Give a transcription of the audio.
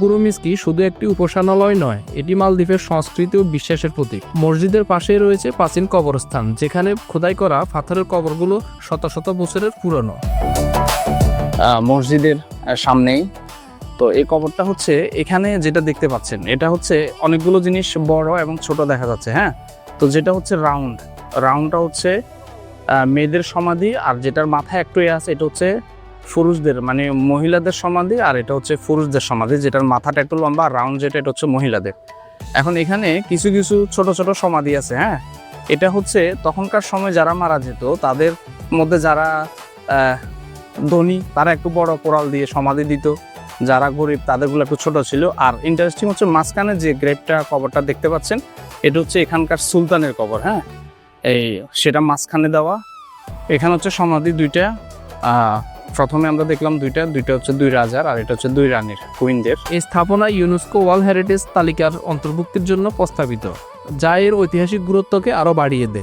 পুরো মিস্কি শুধু একটি উপাসনালয় নয়, এটি মালদ্বীপের সংস্কৃতি ও বিশ্বাসের প্রতীক। মসজিদের পাশেই রয়েছে প্রাচীন কবরস্থান, যেখানে খোদাই করা পাথরের কবরগুলো শত শত বছরের পুরনো। মসজিদের সামনেই তো এই কবরটা হচ্ছে, এখানে যেটা দেখতে পাচ্ছেন এটা হচ্ছে অনেকগুলো জিনিস বড় এবং ছোট দেখা যাচ্ছে। হ্যাঁ, তো যেটা হচ্ছে রাউন্ডটা হচ্ছে মেয়েদের সমাধি, আর যেটার মাথায় একটু আছে এটা হচ্ছে পুরুষদের, মানে মহিলাদের সমাধি, আর এটা হচ্ছে পুরুষদের সমাধি, যেটার মাথাটা একটু লম্বা। আর রাউন্ড যেটা, এটা হচ্ছে মহিলাদের। এখন এখানে কিছু কিছু ছোট ছোট সমাধি আছে। হ্যাঁ, এটা হচ্ছে তখনকার সময় যারা মারা যেত তাদের মধ্যে যারা ধনী তারা একটু বড় কোরাল দিয়ে সমাধি দিত, যারা গরিব তাদেরগুলো একটু ছোট ছিল। আর ইন্টারেস্টিং হচ্ছে মাঝখানে যে গ্রেপটা কবরটা দেখতে পাচ্ছেন, এটা হচ্ছে এখানকার সুলতানের কবর। হ্যাঁ, এই সেটা মাঝখানে দেওয়া। এখানে হচ্ছে সমাধি দুইটা। প্রথমে আমরা দেখলাম দুইটা হচ্ছে 2 রাজার, আর এটা হচ্ছে 2 রানীর, কুইনদের। এই স্থাপনা ইউনেস্কো ওয়ার্ল্ড হেরিটেজ তালিকার অন্তর্ভুক্তির জন্য প্রস্তাবিত, যা এর ঐতিহাসিক গুরুত্বকে আরও বাড়িয়ে দেয়।